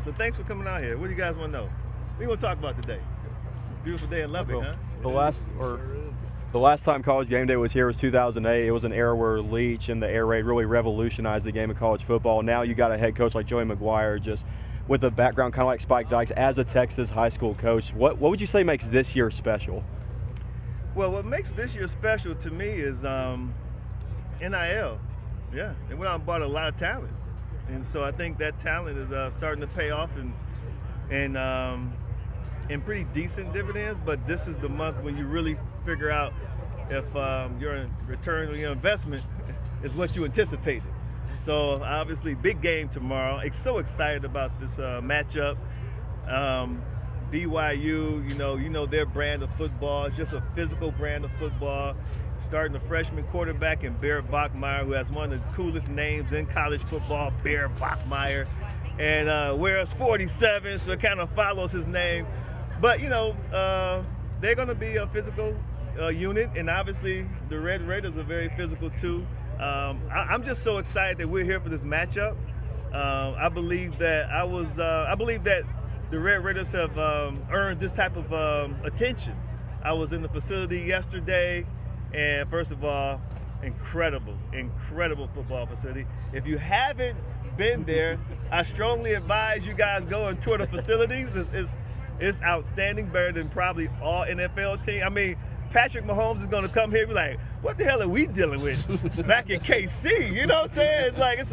So thanks for coming out here. What do you guys want to know? What do you want to talk about today? Beautiful day in Lubbock, huh? The last time College Game Day was here was 2008. It was an era where Leach and the air raid really revolutionized the game of college football. Now you got a head coach like Joey Maguire, just with a background kind of like Spike Dykes as a Texas high school coach. What would you say makes this year special? Well, what makes this year special to me is NIL. Yeah, they went out and bought a lot of talent, and so I think that talent is starting to pay off and pretty decent dividends. But this is the month when you really figure out if your return on your investment is what you anticipated. So obviously, big game tomorrow. So excited about this matchup. BYU, you know their brand of football. It's just a physical brand of football. Starting a freshman quarterback in Bear Bachmeier, who has one of the coolest names in college football, Bear Bachmeier, and wears 47, so it kind of follows his name. But they're going to be a physical unit, and obviously the Red Raiders are very physical too. I'm just so excited that we're here for this matchup. I believe that the Red Raiders have earned this type of attention. I was in the facility yesterday, and first of all, incredible football facility. If you haven't been there, I strongly advise you guys go and tour the facilities. It's outstanding, better than probably all NFL teams. I mean, Patrick Mahomes is going to come here and be like, what the hell are we dealing with back in KC? You know what I'm saying? It's like it's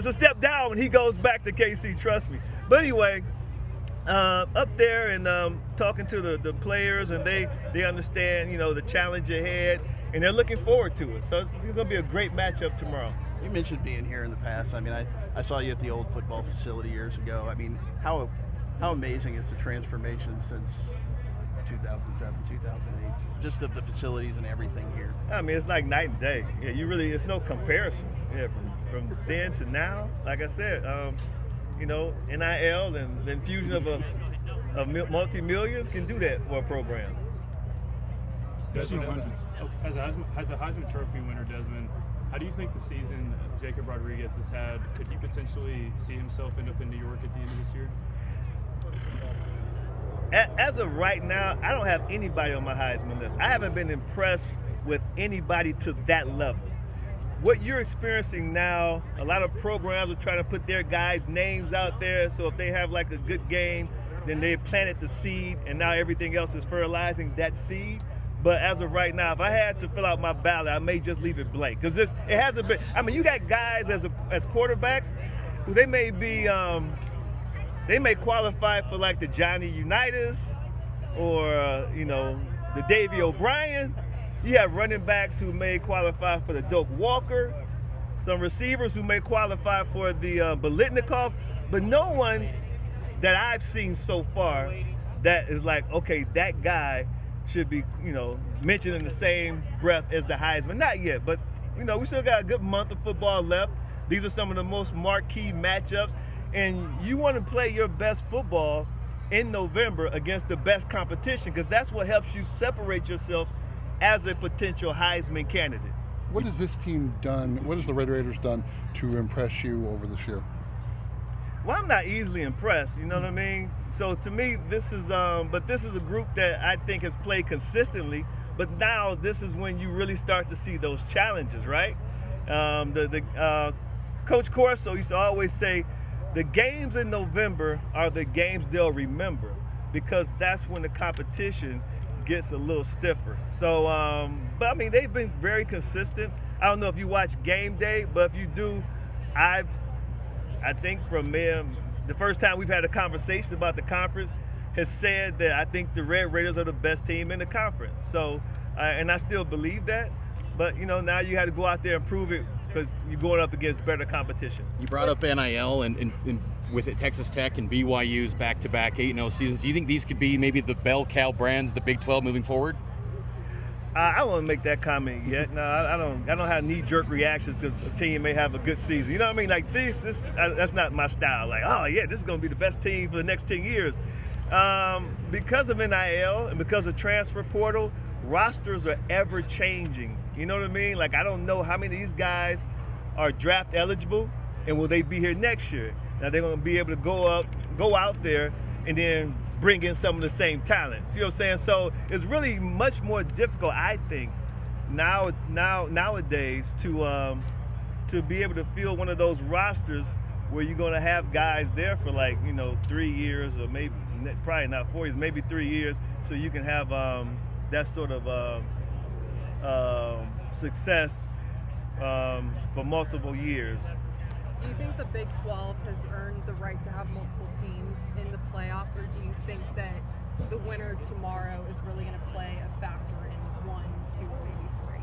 a step down when he goes back to KC, trust me. But anyway, up there and talking to the players, and they understand, the challenge ahead, and they're looking forward to it. So it's going to be a great matchup tomorrow. You mentioned being here in the past. I mean, I saw you at the old football facility years ago. I mean, how amazing is the transformation since 2007, 2008, just of the facilities and everything here? I mean, it's like night and day. Yeah, it's no comparison. Yeah, from then to now. Like I said, NIL and the infusion of multi-millions can do that for a program. Desmond, as a Heisman Trophy winner, Desmond, how do you think the season Jacob Rodriguez has had, could he potentially see himself end up in New York at the end of this year? As of right now, I don't have anybody on my Heisman list. I haven't been impressed with anybody to that level. What you're experiencing now, a lot of programs are trying to put their guys' names out there, so if they have like a good game, then they planted the seed, and now everything else is fertilizing that seed. But as of right now, if I had to fill out my ballot, I may just leave it blank, because it hasn't been. I mean, you got guys as quarterbacks who they may be. They may qualify for like the Johnny Unitas or, the Davey O'Brien. You have running backs who may qualify for the Doak Walker, some receivers who may qualify for the Bolitnikov, but no one that I've seen so far that is like, okay, that guy should be, mentioned in the same breath as the Heisman. Not yet, but, we still got a good month of football left. These are some of the most marquee matchups. And you want to play your best football in November against the best competition, because that's what helps you separate yourself as a potential Heisman candidate. What has this team done? What has the Red Raiders done to impress you over this year? Well, I'm not easily impressed, you know what I mean? So to me, this is a group that I think has played consistently, but now this is when you really start to see those challenges, right? Coach Corso used to always say, the games in November are the games they'll remember, because that's when the competition gets a little stiffer. So, but I mean, they've been very consistent. I don't know if you watch Game Day, but if you do, I think from them, the first time we've had a conversation about the conference, has said that I think the Red Raiders are the best team in the conference. So, and I still believe that. But, now you have to go out there and prove it, because you're going up against better competition. You brought up NIL and with it, Texas Tech and BYU's back-to-back 8-0 seasons. Do you think these could be maybe the bell cow brands, the Big 12 moving forward? I won't make that comment yet. No, I don't have knee-jerk reactions because a team may have a good season. You know what I mean? Like that's not my style. Like, oh yeah, this is going to be the best team for the next 10 years. Because of NIL and because of transfer portal, rosters are ever changing. You know what I mean? Like, I don't know how many of these guys are draft eligible and will they be here next year. Now they're going to be able to go out there, and then bring in some of the same talent. See what I'm saying? So it's really much more difficult, I think, nowadays to be able to fill one of those rosters where you're going to have guys there for 3 years, or maybe probably not 4 years, maybe 3 years, so you can have that sort of success for multiple years. Do you think the Big 12 has earned the right to have multiple teams in the playoffs, or do you think that the winner tomorrow is really going to play a factor in 1, 2, or maybe 3?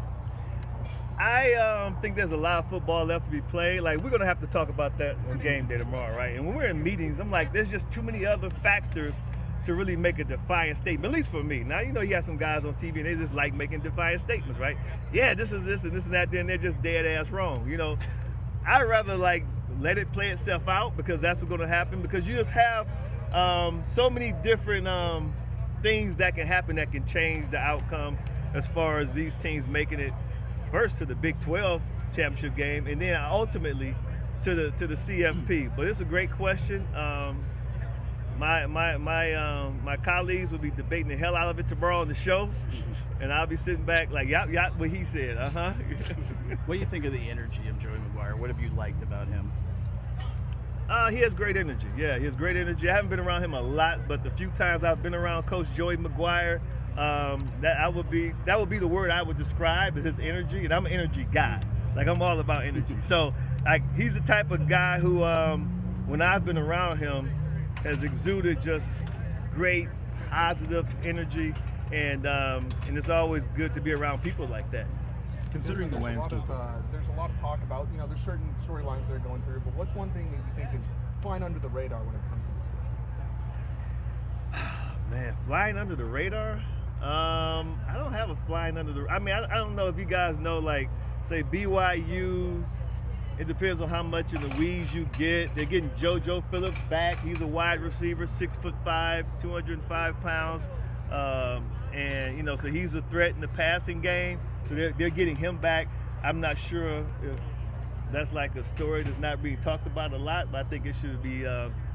I think there's a lot of football left to be played. We're going to have to talk about that on game day tomorrow, right? And when we're in meetings, I'm like, there's just too many other factors to really make a defiant statement, at least for me. Now, you have some guys on TV and they just like making defiant statements, right? Yeah, this is this and this and that, then they're just dead ass wrong, I'd rather let it play itself out, because that's what's going to happen, because you just have so many different things that can happen that can change the outcome as far as these teams making it first to the Big 12 championship game and then ultimately to the CFP. But it's a great question. My colleagues will be debating the hell out of it tomorrow on the show, and I'll be sitting back like, yep, what he said, What do you think of the energy of Joey Maguire? What have you liked about him? He has great energy. Yeah, he has great energy. I haven't been around him a lot, but the few times I've been around Coach Joey Maguire, that would be the word I would describe as his energy. And I'm an energy guy. I'm all about energy. So he's the type of guy who, when I've been around him, has exuded just great, positive energy, and it's always good to be around people like that. Considering the landscape, there's a lot of talk about, there's certain storylines they're going through, but what's one thing that you think is flying under the radar when it comes to this game? Man, flying under the radar? I don't have a flying under the. I don't know if you guys know, say BYU. It depends on how much in the weeds you get. They're getting JoJo Phillips back. He's a wide receiver, 6'5", 205 pounds. And so he's a threat in the passing game. So they're getting him back. I'm not sure if that's a story that's not being talked about a lot, but I think it should be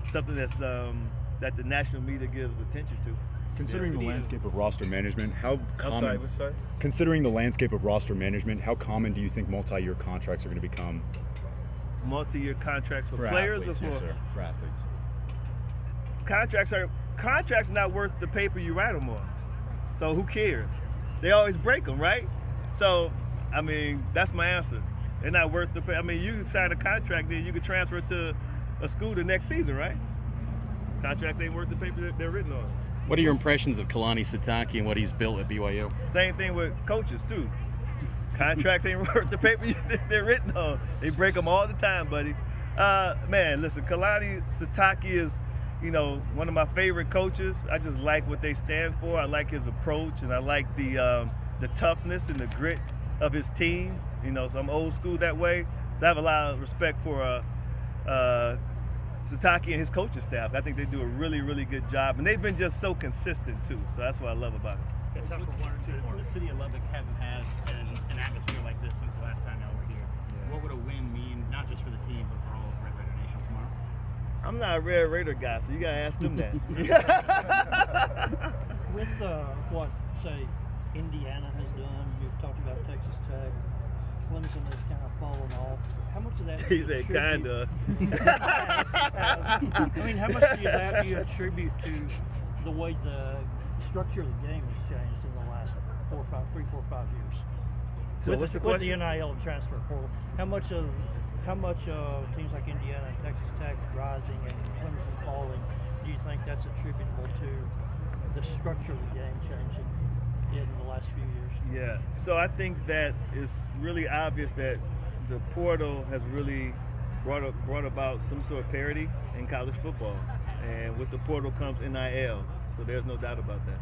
something that's that the national media gives attention to. Considering the landscape of roster management, how common? I'm sorry. Considering the landscape of roster management, how common do you think multi-year contracts are going to become? Multi-year contracts for players, athletes, or for yes, sir. For athletes? Contracts are not worth the paper you write them on. So who cares? They always break them, right? So, that's my answer. They're not worth the paper. You sign a contract, then you can transfer to a school the next season, right? Contracts ain't worth the paper they're written on. What are your impressions of Kalani Sitake and what he's built at BYU? Same thing with coaches, too. Contracts ain't worth the paper they're written on. They break them all the time, buddy. Man, listen, Kalani Sitake is, one of my favorite coaches. I just like what they stand for. I like his approach, and I like the toughness and the grit of his team. So I'm old school that way. So I have a lot of respect for Sitake and his coaching staff. I think they do a really, really good job, and they've been just so consistent too. So that's what I love about it. It's time for one or two more. The city of Lubbock hasn't had an atmosphere like this since the last time y'all were here. Yeah. What would a win mean, not just for the team, but for all of Red Raider Nation tomorrow? I'm not a Red Raider guy, so you gotta ask them that. With what, say, Indiana has done, you've talked about Texas Tech, Clemson has kind of fallen off. How much of that? He said kinda. How much of that do you attribute to the way the structure of the game has changed in the last 3, 4, 5 years? So with what's the with question? the NIL and transfer portal, how much of teams like Indiana and Texas Tech rising and Clemson falling, do you think that's attributable to the structure of the game changing in the last few years? Yeah, so I think that it's really obvious that the portal has really brought about some sort of parity in college football. And with the portal comes NIL, so there's no doubt about that.